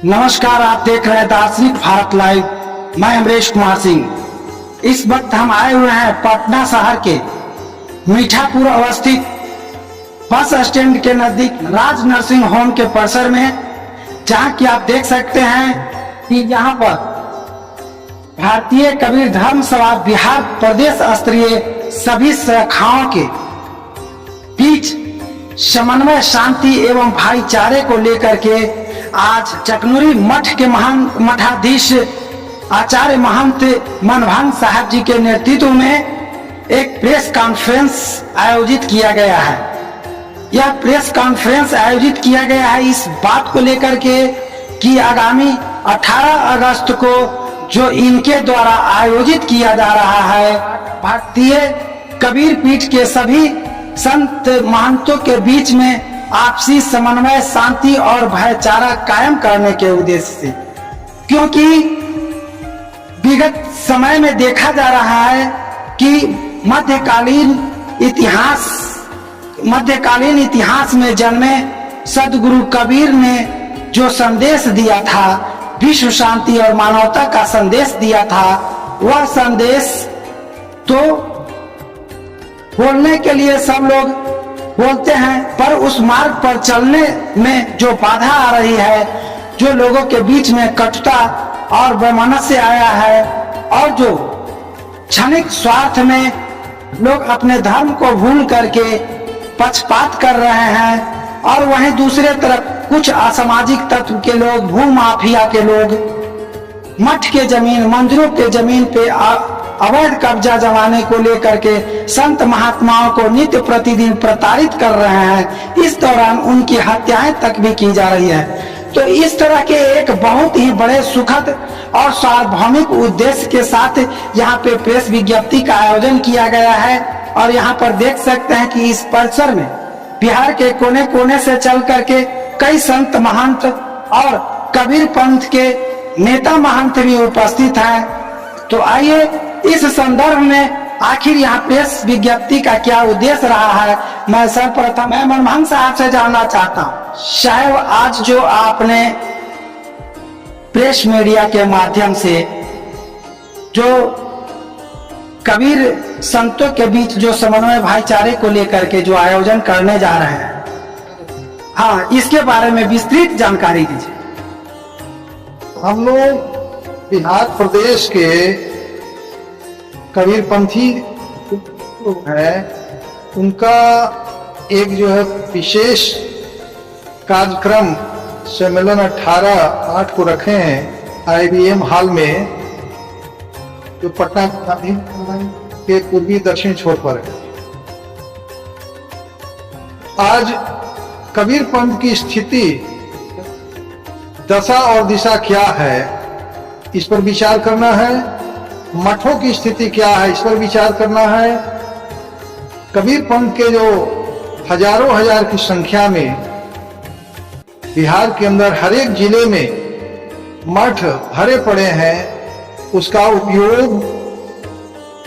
नमस्कार, आप देख रहे हैं दार्शनिक भारत लाइव। मैं अमरेश कुमार सिंह। इस वक्त हम आए हुए हैं पटना शहर के मीठापुर अवस्थित बस स्टैंड के नजदीक राज नर्सिंग होम के परिसर में, जहां कि आप देख सकते हैं कि यहाँ पर भारतीय कबीर धर्म सभा बिहार प्रदेश स्तरीय सभी शाखाओं के बीच समन्वय, शांति एवं भाईचारे को लेकर के आज चकनूरी मठ के महान मठाधीश आचार्य महंत मनभान साहब जी के नेतृत्व में एक प्रेस कॉन्फ्रेंस आयोजित किया गया है। यह प्रेस कॉन्फ्रेंस आयोजित किया गया है इस बात को लेकर के कि आगामी 18 अगस्त को जो इनके द्वारा आयोजित किया जा रहा है भारतीय कबीर पीठ के सभी संत महंतों के बीच में आपसी समन्वय, शांति और भाईचारा कायम करने के उद्देश्य से, क्योंकि विगत समय में देखा जा रहा है कि मध्यकालीन इतिहास में जन्मे सदगुरु कबीर ने जो संदेश दिया था, विश्व शांति और मानवता का संदेश दिया था, वह संदेश तो बोलने के लिए सब लोग बोलते हैं, पर उस मार्ग पर चलने में जो बाधा आ रही है, जो लोगों के बीच में कटुता और वैमनस्य आया है, और जो क्षणिक स्वार्थ में लोग अपने धर्म को भूल करके पक्षपात कर रहे हैं, और वहीं दूसरे तरफ कुछ असामाजिक तत्व के लोग, भू माफिया के लोग मठ के जमीन, मंदिरों के जमीन पे अवैध कब्जा जमाने को लेकर के संत महात्माओं को नित्य प्रतिदिन प्रताड़ित कर रहे हैं। इस दौरान उनकी हत्याएं तक भी की जा रही है। तो इस तरह के एक बहुत ही बड़े सुखद और सार्वभौमिक उद्देश्य के साथ यहाँ पे प्रेस विज्ञप्ति का आयोजन किया गया है। और यहाँ पर देख सकते हैं कि इस परिसर में बिहार के कोने कोने से चल करके कई संत महंत और कबीर पंथ के नेता महंत भी उपस्थित हैं। तो आइए इस संदर्भ में आखिर यहाँ प्रेस विज्ञप्ति का क्या उद्देश्य रहा है, मैं सर्वप्रथम मनभान साहब से जानना चाहता हूँ। साहब, आज जो आपने प्रेस मीडिया के माध्यम से जो कबीर संतों के बीच जो समन्वय भाईचारे को लेकर के जो आयोजन करने जा रहे हैं, हाँ, इसके बारे में विस्तृत जानकारी दीजिए। हम लोग बिहार प्रदेश के कबीर पंथी है, उनका एक जो है विशेष कार्यक्रम सम्मेलन 18/8 को रखे हैं IBM हॉल में, जो पटना के पूर्वी दक्षिण छोर पर है। आज कबीर पंथ की स्थिति, दशा और दिशा क्या है, इस पर विचार करना है। मठों की स्थिति क्या है, इस पर विचार करना है। कबीर पंथ के जो हजारों हजार की संख्या में बिहार के अंदर हर एक जिले में मठ भरे पड़े हैं, उसका उपयोग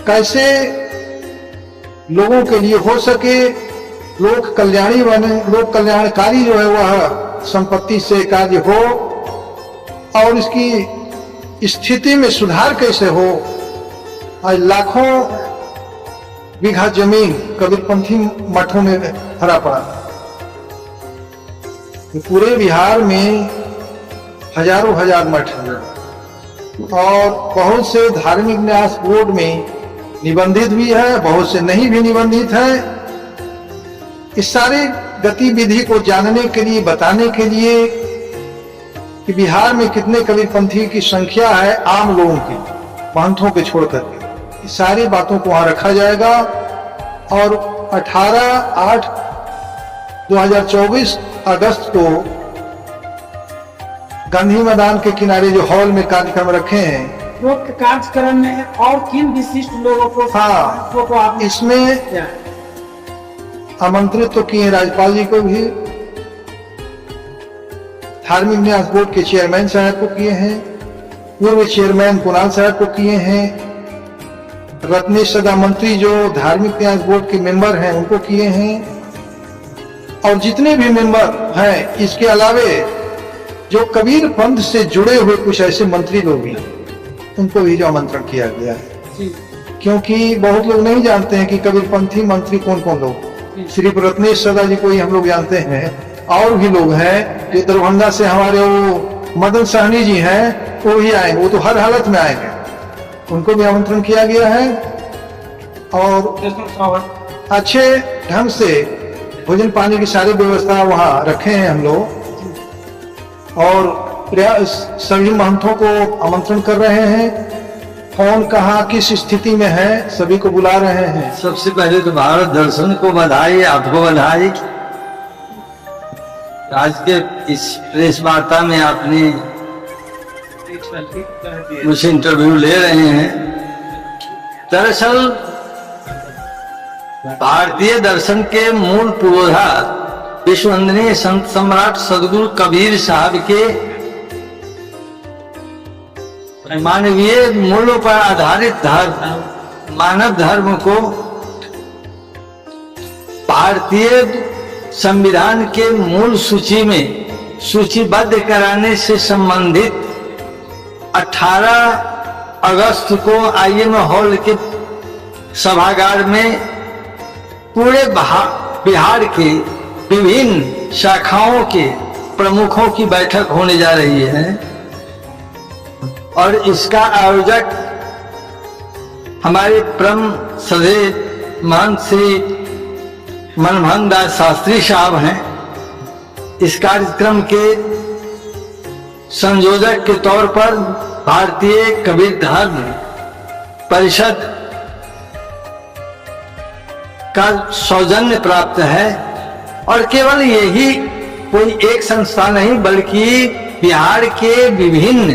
कैसे लोगों के लिए हो सके, लोक कल्याणी बने, लोक कल्याणकारी जो है वह संपत्ति से कार्य हो, और इसकी स्थिति में सुधार कैसे हो। आज लाखों बीघा जमीन कबीरपंथी मठों में भरा पड़ा। पूरे बिहार में हजारों हजार मठ हैं, और बहुत से धार्मिक न्यास बोर्ड में निबंधित भी है, बहुत से नहीं भी निबंधित है। इस सारी गतिविधि को जानने के लिए, बताने के लिए कि बिहार में कितने कबीरपंथी की संख्या है, आम लोगों की, महंतों के छोड़कर के, इस सारी बातों को वहां रखा जाएगा। और 18/8/2024 अगस्त को गांधी मैदान के किनारे जो हॉल में कार्यक्रम रखे हैं, कार्यक्रम में और किन विशिष्ट लोगों को, हाँ, इसमें आमंत्रित तो किए राज्यपाल जी को भी, धार्मिक न्यास बोर्ड के चेयरमैन साहब को किए हैं, पूर्व चेयरमैन कुणाल साहब को किए हैं, रत्नेश सदा मंत्री जो धार्मिक न्यास बोर्ड के मेंबर हैं उनको किए हैं, और जितने भी मेंबर हैं, इसके अलावे जो कबीर पंथ से जुड़े हुए कुछ ऐसे मंत्री लोग हैं, उनको भी जो आमंत्रण किया गया है। क्योंकि बहुत लोग नहीं जानते हैं कि कबीर पंथी मंत्री कौन कौन लोग। श्री रत्नेश सदा जी को ही हम लोग जानते हैं, और भी लोग हैं जो दरभंगा से हमारे वो मदन सहनी जी हैं, वो भी आएंगे, वो तो हर हालत में आएंगे, उनको भी आमंत्रण किया गया है। और अच्छे ढंग से भोजन पानी की सारी व्यवस्था वहाँ रखे हैं हम लोग, और सभी महंतों को आमंत्रण कर रहे हैं। कौन कहाँ किस स्थिति में है सभी को बुला रहे हैं। सबसे पहले तो भारत दर्शन को बधाई, आपको बधाई। आज के इस प्रेस वार्ता में आपने मुझसे इंटरव्यू ले रहे हैं। दरअसल भारतीय दर्शन के मूल पुरोधा विश्ववंदनीय संत सम्राट सदगुरु कबीर साहब के मानवीय मूल्यों पर आधारित धर्म, मानव धर्म को भारतीय संविधान के मूल सूची में सूचीबद्ध कराने से संबंधित 18 अगस्त को आईएम हॉल के सभागार में पूरे बिहार के विभिन्न शाखाओं के प्रमुखों की बैठक होने जा रही है, और इसका आयोजक हमारे परम श्रद्धेय महंत श्री मनमोहन दास शास्त्री साहब हैं। इस कार्यक्रम के संयोजक के तौर पर भारतीय कबीर धर्म परिषद का सौजन्य प्राप्त है, और केवल यही कोई एक संस्था नहीं बल्कि बिहार के विभिन्न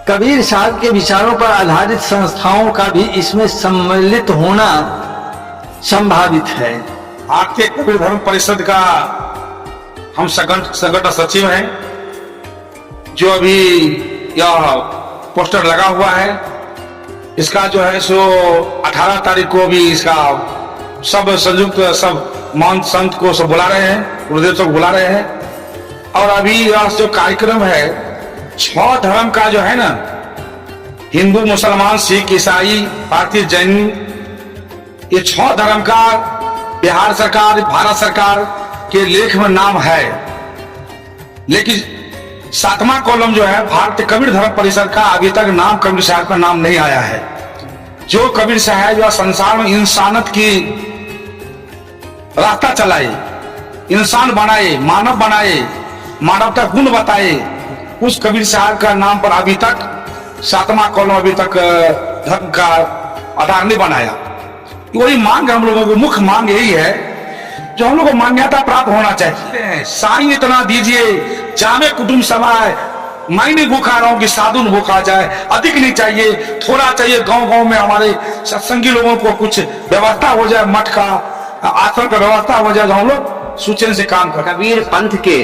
कबीर साहब के विचारों पर आधारित संस्थाओं का भी इसमें सम्मिलित होना संभावित है। भारतीय कबीर धर्म परिषद का हम संगठन सचिव हैं। जो अभी यह पोस्टर लगा हुआ है, इसका जो है सो 18 तारीख को भी इसका सब संयुक्त सब महंत संत को सब बुला रहे हैं, गुरुदेव सब बुला रहे हैं। और अभी यह जो कार्यक्रम है 6 धर्म का जो है ना, हिंदू, मुसलमान, सिख, ईसाई, भारतीय, जैन, ये 6 धर्म का बिहार सरकार, भारत सरकार के लेख में नाम है। लेकिन 7वां कॉलम जो है भारतीय कबीर धर्म परिषद का, अभी तक नाम कबीर साहब का नाम नहीं आया है। जो कबीर साहब जो संसार में इंसानियत की रास्ता चलाए, इंसान बनाए, मानव बनाए, मानवता गुण बताए, उस कबीर साहब का नाम पर अभी तक 7वां कॉलम अभी तक धर्म का आधार नहीं बनाया। वही मांग हम लोगों को, मुख्य मांग यही है जो हम लोग को मान्यता प्राप्त होना चाहिए। साईं इतना दीजिए, जामे कुटुंब समाए, मैं नहीं भूखा रहा हूं कि साधु न भूखा जाए। अधिक नहीं चाहिए, थोड़ा चाहिए। गांव गांव में हमारे सत्संगी लोगों को कुछ व्यवस्था हो जाए, मठ का, आश्रम का व्यवस्था हो जाए, हम लोग सूचन से काम कर। कबीर पंथ के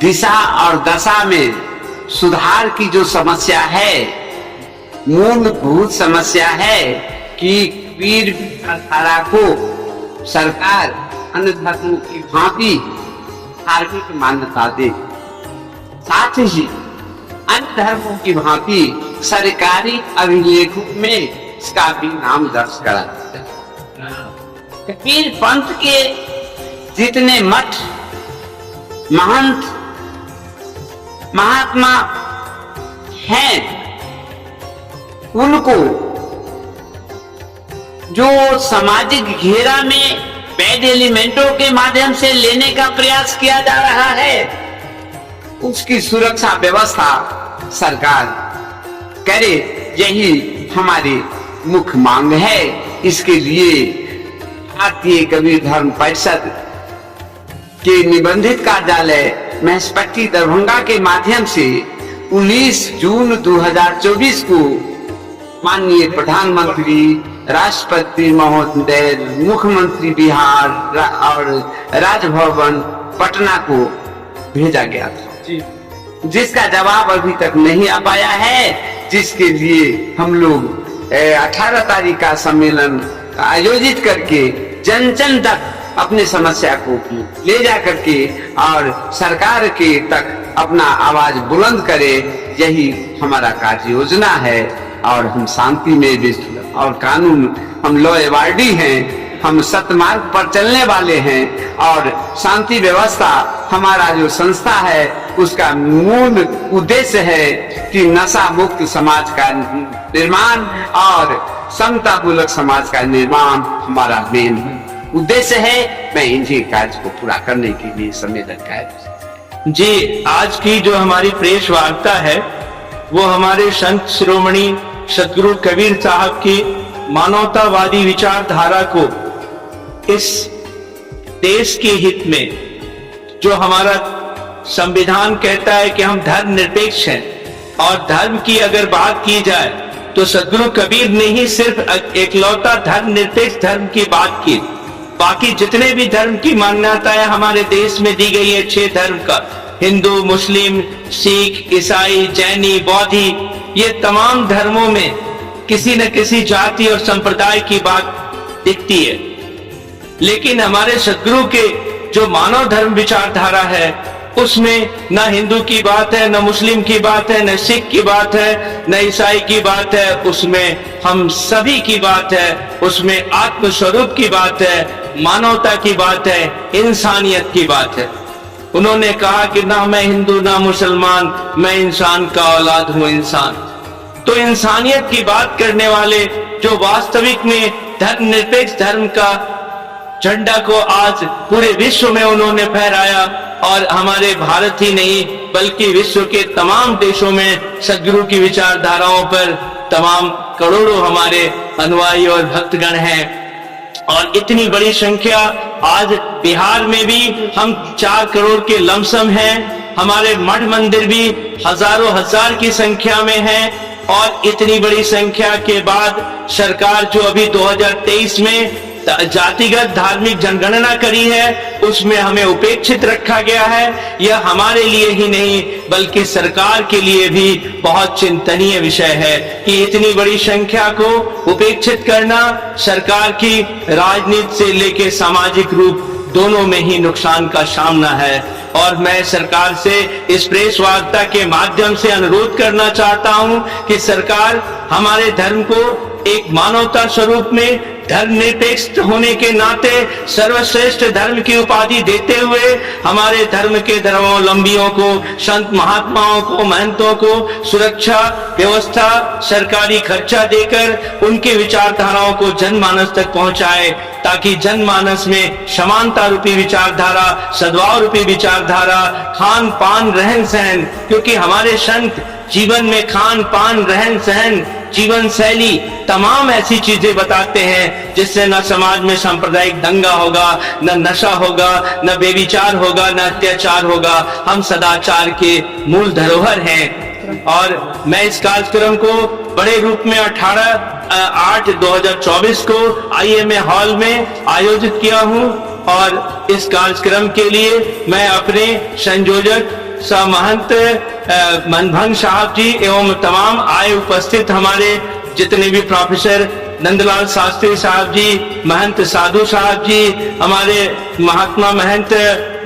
दिशा और दशा में सुधार की जो समस्या है, मूलभूत समस्या है कि कबीर धारा को सरकार अन्य धर्मों की भांति धार्मिक मान्यता दे, साथ ही अन्य धर्मों की भांति सरकारी अभिलेखों में इसका भी नाम दर्ज करा। कबीर पंथ के जितने मठ, महंत, महात्मा हैं, उनको जो सामाजिक घेरा में बैड एलिमेंटों के माध्यम से लेने का प्रयास किया जा रहा है, उसकी सुरक्षा व्यवस्था सरकार करे, यही हमारी मुख्य मांग है। इसके लिए भारतीय कबीर धर्म परिषद के निबंधित कार्यालय महसपट्टी दरभंगा के माध्यम से 19 जून 2024 को माननीय प्रधानमंत्री, राष्ट्रपति महोदय, मुख्यमंत्री बिहार और राजभवन पटना को भेजा गया था, जिसका जवाब अभी तक नहीं आ पाया है, जिसके लिए हम लोग 18 तारीख का सम्मेलन आयोजित करके जन जन तक अपनी समस्या को ले जा करके और सरकार के तक अपना आवाज बुलंद करे, यही हमारा कार्य योजना है। और हम शांति में और कानून, हम लॉ अवॉर्डी हैं, हम सत्यमार्ग पर चलने वाले हैं और शांति व्यवस्था हमारा जो संस्था है उसका मूल उद्देश्य है कि नशा मुक्त समाज का निर्माण और समतापूर्वक समाज का निर्माण हमारा मेन उद्देश्य है। मैं इन्हीं कार्य को पूरा करने के लिए संवेदन कर जी, आज की जो हमारी प्रेस वार्ता है वो हमारे संत शिरोमणि सतगुरु कबीर साहब की मानवतावादी विचारधारा को इस देश के हित में, जो हमारा संविधान कहता है कि हम धर्म निरपेक्ष हैं और धर्म की अगर बात की जाए तो सतगुरु कबीर ने ही सिर्फ एकलौता धर्म निरपेक्ष धर्म की बात की। बाकी जितने भी धर्म की मान्यताएं हमारे देश में दी गई है, 6 धर्म का, हिंदू, मुस्लिम, सिख, ईसाई, जैनी, बौद्धि, ये तमाम धर्मों में किसी न किसी जाति और संप्रदाय की बात दिखती है। लेकिन हमारे सद्गुरु के जो मानव धर्म विचारधारा है उसमें न हिंदू की बात है, न मुस्लिम की बात है, न सिख की बात है, न ईसाई की बात है, उसमें हम सभी की बात है, उसमें आत्म स्वरूप की बात है, मानवता की बात है, इंसानियत की बात है। उन्होंने कहा कि ना मैं हिंदू ना मुसलमान, मैं इंसान का औलाद हूं, इंसान। तो इंसानियत की बात करने वाले जो वास्तविक में धर्मनिरपेक्ष धर्म का झंडा को आज पूरे विश्व में उन्होंने फहराया और हमारे भारत ही नहीं बल्कि विश्व के तमाम देशों में सद्गुरु की विचारधाराओं पर तमाम करोड़ों हमारे अनुयायी और भक्तगण हैं। और इतनी बड़ी संख्या आज बिहार में भी हम 4 करोड़ के लमसम हैं, हमारे मठ मंदिर भी हजारों हजार की संख्या में हैं। और इतनी बड़ी संख्या के बाद सरकार जो अभी 2023 में जातिगत धार्मिक जनगणना करी है उसमें हमें उपेक्षित रखा गया है। यह हमारे लिए ही नहीं बल्कि सरकार के लिए भी बहुत चिंतनीय विषय है कि इतनी बड़ी संख्या को उपेक्षित करना सरकार की राजनीति से लेकर सामाजिक रूप दोनों में ही नुकसान का सामना है। और मैं सरकार से इस प्रेस वार्ता के माध्यम से अनुरोध करना चाहता हूं कि सरकार हमारे धर्म को एक मानवता स्वरूप में धर्मनिरपेक्ष होने के नाते सर्वश्रेष्ठ धर्म की उपाधि देते हुए हमारे धर्म के धर्मावलंबियों को, संत महात्माओं को, महंतों को सुरक्षा व्यवस्था, सरकारी खर्चा देकर उनके विचारधाराओं को जनमानस तक पहुंचाए ताकि जनमानस में समानता रूपी विचारधारा, सद्भाव रूपी विचारधारा, खान पान रहन सहन, क्योंकि हमारे संत जीवन में खान पान रहन सहन जीवन शैली तमाम ऐसी चीजें बताते हैं जिससे न समाज में सांप्रदायिक दंगा होगा, न नशा होगा, न बेविचार होगा, न अत्याचार होगा। हम सदाचार के मूल धरोहर हैं। और मैं इस कार्यक्रम को बड़े रूप में 18/8/2024 को IMA हॉल में आयोजित किया हूं। और इस कार्यक्रम के लिए मैं अपने संयोजक महंत मनभंग साहब जी एवं तमाम आए उपस्थित हमारे जितने भी प्रोफेसर नंदलाल शास्त्री साहब जी, महंत साधु साहब जी, हमारे महात्मा महंत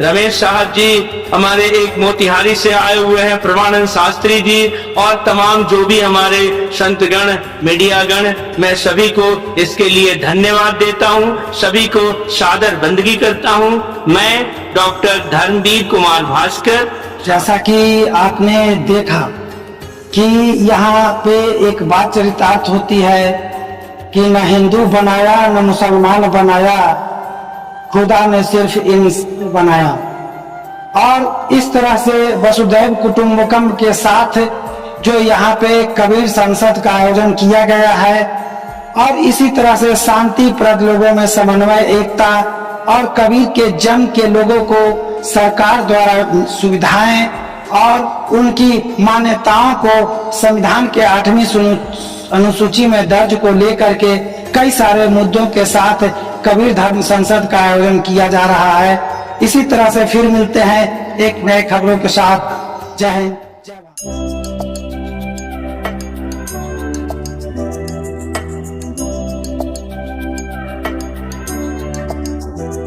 रमेश साहब जी, हमारे एक मोतिहारी से आए हुए हैं प्रमानंद शास्त्री जी, और तमाम जो भी हमारे संतगण, मीडियागण, मैं सभी को इसके लिए धन्यवाद देता हूं, सभी को सादर बंदगी करता हूं। मैं डॉक्टर धर्मवीर कुमार भास्कर। जैसा कि आपने देखा कि यहाँ पे एक बात चरितार्थ होती है कि न हिंदू बनाया न मुसलमान बनाया, खुदा ने सिर्फ इंसान बनाया। और इस तरह से वसुधैव कुटुंबकम के साथ जो यहाँ पे कबीर संसद का आयोजन किया गया है और इसी तरह से शांति प्रद लोगों में समन्वय, एकता और कबीर के जन्म के लोगों को सरकार द्वारा सुविधाएं और उनकी मान्यताओं को संविधान के 8वीं अनुसूची में दर्ज को लेकर के कई सारे मुद्दों के साथ कबीर धर्म संसद का आयोजन किया जा रहा है। इसी तरह से फिर मिलते हैं एक नए खबरों के साथ। जय हिंद।